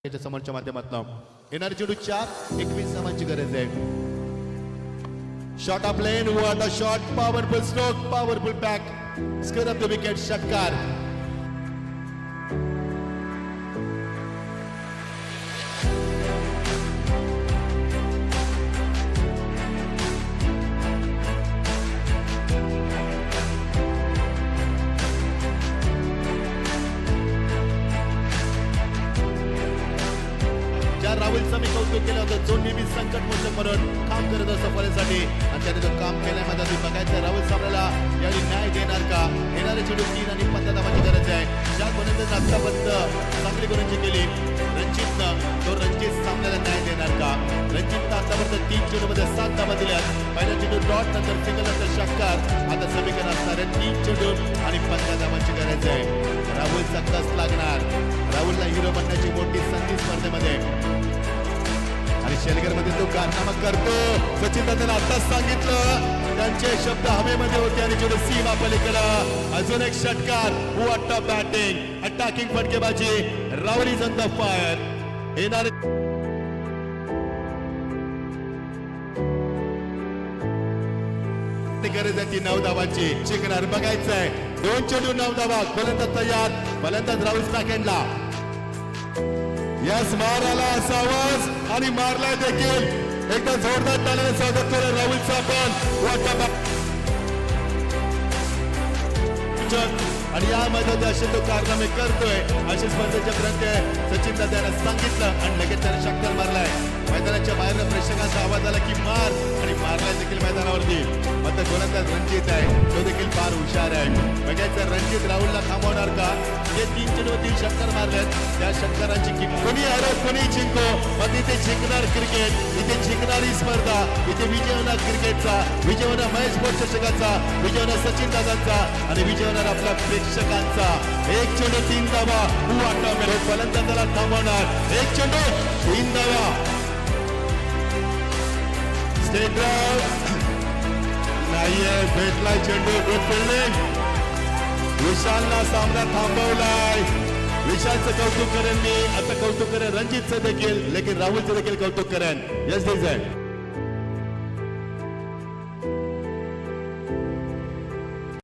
याच्या समोरच्या माध्यमातून येणारी चेंडू 4-21 धावांची गरज आहे. Shot of lane, what a shot, powerful stroke, powerful back, square of the wicket, षटकार. राहुलचं मी कौतुक केलं होतं, जो नेहमी संकट मोचक म्हणून काम करत असतो फळेसाठी, आणि त्याने जो काम केल्यामध्ये तुम्ही बघायचं राहुल सामन्याला यावेळी न्याय देणार का. येणारे चेंडू 3 आणि 15 धावांची गरज आहे. ज्या गोलंदाजांनी आतापर्यंत चांगली गोलंदाजी केली रणजितनं, तो रणजित सामन्याला न्याय देणार का. रणजितनं आतापर्यंत 3 चेंडूमध्ये 7 धावा दिल्यात. पहिला चेंडू डॉट, नंतर सिंगल, नंतर षटकार. आता समीकरण असणार आहे 3 चेंडू आणि 15 धावांची गरज आहे. राहुलचा कस लागणार, राहुलला हिरो बनण्याची मोठी संधी स्पर्धेमध्ये, आणि शेलगर मध्ये तो कारनामा करतो. सचिन दादांना आताच सांगितलं, त्यांचे शब्द हवेमध्ये होते आणि चेंडू सीमा पलीकडं. अजून एक षटकार, व्हाट अ बॅटिंग, अटॅकिंग फटकेबाजी, Rahul is on the fire. येणार गरज आहे ती 9 धावांची. शिकणार बघायचं आहे, 2 चेंडू 9 धावा. फलंदाज तयार, फलंदाज राहुल स्टॅकेंडला. यस, माराला असा आवाज आणि मारलाय देखील. एकदा जोरदार टाळ्याने स्वागत करा राहुलचा. पण आणि यामध्ये असे तो कारनामे करतोय. अशा स्पर्धेच्या पर्यंत सचिन दादांना सांगितलं आणि लगेच त्याने षटकार मारलाय. मैदानाच्या बाहेर प्रेक्षकांचा आवाज आला की मार, आणि मारलाय देखील मैदानावरती. मात्र गोलंदाज रणजित आहे, तो देखील फार हुशार आहे. बघायचं रणजित राहुलला थांबवणार का. जे 3 चेंडू 3 षटकार मारलेत, त्या षटकारांची किंमत कोणी हरो कोणी जिंको, मग इथे जिंकणार क्रिकेट, इथे जिंकणारी स्पर्धा, इथे विजय होणार क्रिकेटचा, विजय होणार महेश भोट चषकाचा, विजय होणार सचिन दादांचा, आणि विजय होणार आपल्या प्रेक्षकांचा. 1 चेंडू 3 धावा, फलंदाजाला थांबवणार. 1 चेंडू 3 धावा. स्टेट नाहीये, भेटलाय चेंडू. Good fielding. विशालना सामना थांबवलाय. विशालचं कौतुक करेन मी, आता कौतुक करेन रणजितचं देखील, लेकिन राहुलचं देखील कौतुक करेन. यस दिस आहे.